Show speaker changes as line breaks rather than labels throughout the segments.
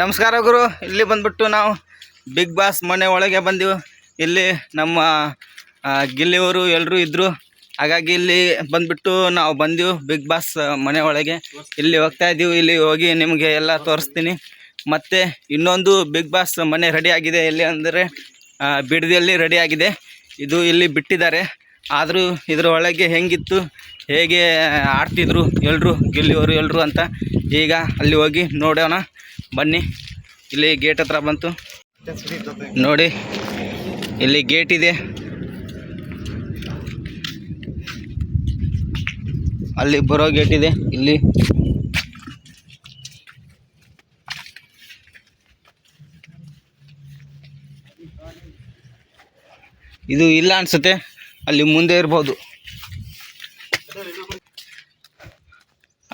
ನಮಸ್ಕಾರ ಗುರು. ಇಲ್ಲಿ ಬಂದ್ಬಿಟ್ಟು ನಾವು ಬಿಗ್ ಬಾಸ್ ಮನೆ ಒಳಗೆ ಬಂದೆವು. ಇಲ್ಲಿ ನಮ್ಮ ಗಿಲ್ಲಿಯವರು ಎಲ್ಲರೂ ಇದ್ದರು. ಹಾಗಾಗಿ ಇಲ್ಲಿ ಬಂದ್ಬಿಟ್ಟು ನಾವು ಬಂದೆವು ಬಿಗ್ ಬಾಸ್ ಮನೆ ಒಳಗೆ. ಇಲ್ಲಿ ಹೋಗ್ತಾ ಇದ್ದೀವಿ. ಇಲ್ಲಿ ಹೋಗಿ ನಿಮಗೆ ಎಲ್ಲ ತೋರಿಸ್ತೀನಿ. ಮತ್ತು ಇನ್ನೊಂದು ಬಿಗ್ ಬಾಸ್ ಮನೆ ರೆಡಿ ಆಗಿದೆ. ಎಲ್ಲಿ ಅಂದರೆ ಬಿಡದಿಯಲ್ಲಿ ರೆಡಿ ಆಗಿದೆ. ಇದು ಇಲ್ಲಿ ಬಿಟ್ಟಿದ್ದಾರೆ. ಆದರೂ ಇದರ ಒಳಗೆ ಹೆಂಗಿತ್ತು, ಹೇಗೆ ಆಡ್ತಿದ್ರು ಎಲ್ಲರೂ, ಗಿಲ್ಲಿಯವರು ಎಲ್ಲರೂ ಅಂತ ಈಗ ಅಲ್ಲಿ ಹೋಗಿ ನೋಡೋಣ ಬನ್ನಿ. ಇಲ್ಲಿ ಗೇಟ್ ಹತ್ರ ಬಂತು ನೋಡಿ. ಇಲ್ಲಿ ಗೇಟ್ ಇದೆ. ಅಲ್ಲಿ ಬರೋ ಗೇಟ್ ಇದೆ. ಇಲ್ಲಿ ಇದು ಇಲ್ಲ ಅನ್ಸುತ್ತೆ, ಅಲ್ಲಿ ಮುಂದೆ ಇರ್ಬೋದು.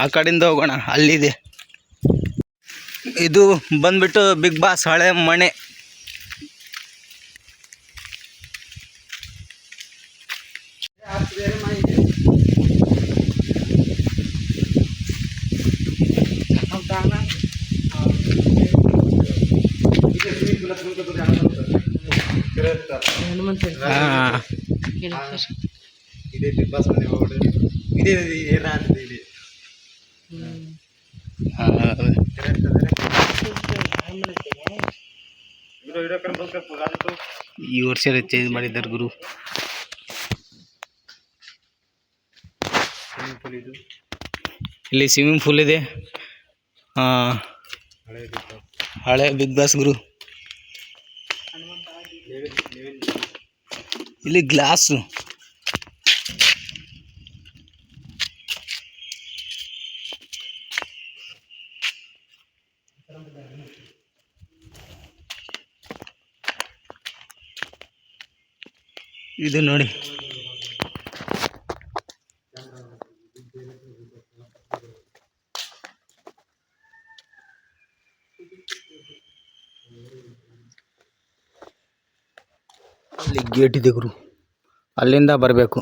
ಆ ಕಡೆಯಿಂದ ಹೋಗೋಣ, ಅಲ್ಲಿದೆ. ಇದು ಬಂದ್ಬಿಟ್ಟು ಬಿಗ್ ಬಾಸ್ ಹಳೆ ಮನೆ.
ಇದೇ ಬಿಗ್ ಬಾಸ್ ಮನೆ ಇದೇ
ಈ ವರ್ಷ ಚೇಂಜ್ ಮಾಡಿದ್ದಾರೆ ಗುರು. ಇಲ್ಲಿ ಸ್ವಿಮ್ಮಿಂಗ್ ಪೂಲ್ ಇದೆ. ಹಳೆ ಬಿಗ್ ಬಾಸ್ ಗುರು. ಇಲ್ಲಿ ಗ್ಲಾಸು. ಇದು ನೋಡಿ. ಅಲ್ಲಿ ಗೇಟ್ ಇದೆ ಗುರು, ಅಲ್ಲಿಂದ ಬರಬೇಕು.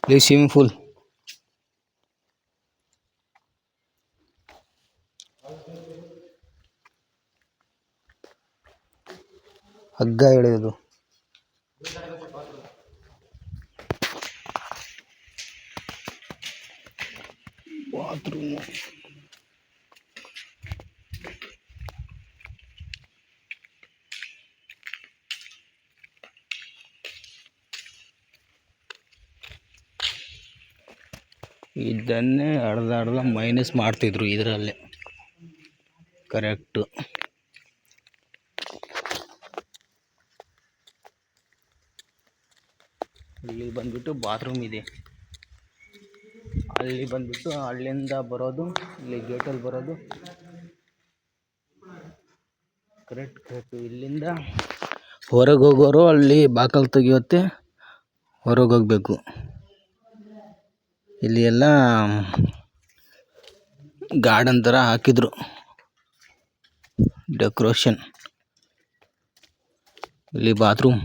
ಇಲ್ಲಿ ಸ್ವಿಮ್ಮಿಂಗ್ ಪೂಲ್. ಹಗ್ಗ ಎಳೆಯೋದು. ಬಾತ್ರೂಮ್. ಇದನ್ನೇ ಅರ್ಧ ಮೈನಸ್ ಮಾಡ್ತಿದ್ರು ಇದರಲ್ಲೇ. ಕರೆಕ್ಟು. ಇಲ್ಲಿ ಬಂದ್ಬಿಟ್ಟು ಬಾತ್ರೂಮ್ ಇದೆ. ಅಲ್ಲಿ ಬಂದ್ಬಿಟ್ಟು ಅಲ್ಲಿಂದ ಬರೋದು, ಇಲ್ಲಿ ಗೇಟಲ್ಲಿ ಬರೋದು. ಕರೆಕ್ಟ್. ಇಲ್ಲಿಂದ ಹೊರಗೆ ಹೋಗೋರು ಅಲ್ಲಿ ಬಾಕಲ್ ತೆಗಿಯುತ್ತೆ, ಹೊರಗೆ ಹೋಗ್ಬೇಕು. ಇಲ್ಲಿ ಎಲ್ಲ ಗಾರ್ಡನ್ ಥರ ಹಾಕಿದ್ರು, ಡೆಕೋರೇಷನ್. ಇಲ್ಲಿ ಬಾತ್ರೂಮ್.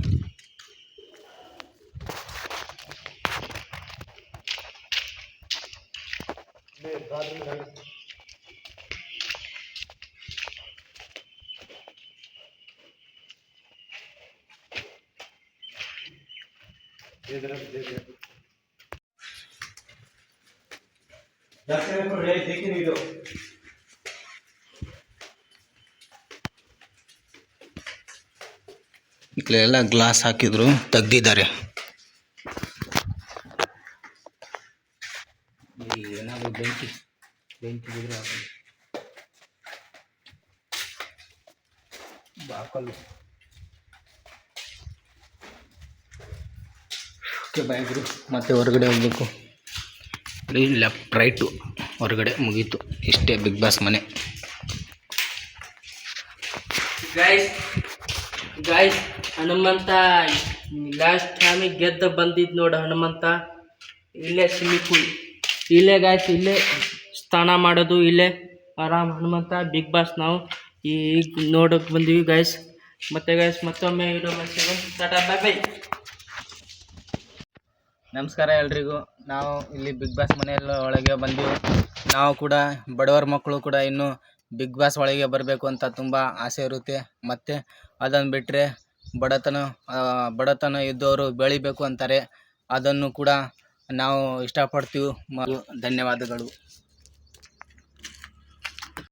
ಇಲ್ಲೆಲ್ಲ ಗ್ಲಾಸ್ ಹಾಕಿದ್ರು, ತೆಗ್ದಿದ್ದಾರೆ. ಏನಾದ್ರು ಬೆಂಕಿ ಬಿದ್ರೆ ಬಾಕಲು. ಓಕೆ ಬಾಯ್ ಗುರು. ಮತ್ತೆ ಹೊರಗಡೆ ಹೋಗ್ಬೇಕು. ಲೆಫ್ಟ್ ರೈಟು ಹೊರಗಡೆ ಮುಗೀತು. ಇಷ್ಟೇ ಬಿಗ್ ಬಾಸ್ ಮನೆ.
ಗಾಯ್ಸ್ ಹನುಮಂತ ಲಾಸ್ಟ್ ಟೈಮಿಗೆ ಗೆದ್ದ ಬಂದಿದ್ದು ನೋಡು ಹನುಮಂತ. ಇಲ್ಲೇ ಸ್ವಿಮ್ಮಿಂಗ್ ಪೂಲ್, ಇಲ್ಲೇ ಗಾಯ್ಸ್, ಇಲ್ಲೇ ಸ್ನಾನ ಮಾಡೋದು, ಇಲ್ಲೇ ಆರಾಮ್ ಹನುಮಂತ. ಬಿಗ್ ಬಾಸ್ ನಾವು ಈಗ ನೋಡೋಕೆ ಬಂದೀವಿ ಗಾಯ್ಸ್. ಮತ್ತೆ ಗಾಯ್ಸ್ ಮತ್ತೊಮ್ಮೆ ಇರೋ ಟಾಟಾ, ಬೈ ಬೈ.
ನಮಸ್ಕಾರ ಎಲ್ರಿಗೂ. ನಾವು ಇಲ್ಲಿ ಬಿಗ್ ಬಾಸ್ ಮನೆಯಲ್ಲಿ ಒಳಗೆ ಬಂದೆವು. ನಾವು ಕೂಡ ಬಡವರ ಮಕ್ಕಳು ಕೂಡ ಇನ್ನೂ ಬಿಗ್ ಬಾಸ್ ಒಳಗೆ ಬರಬೇಕು ಅಂತ ತುಂಬ ಆಸೆ ಇರುತ್ತೆ. ಮತ್ತು ಅದನ್ನು ಬಿಟ್ಟರೆ ಬಡತನ ಇದ್ದವರು ಬೆಳಿಬೇಕು ಅಂತಾರೆ. ಅದನ್ನು ಕೂಡ ನಾವು ಇಷ್ಟಪಡ್ತೀವಿ. ಧನ್ಯವಾದಗಳು.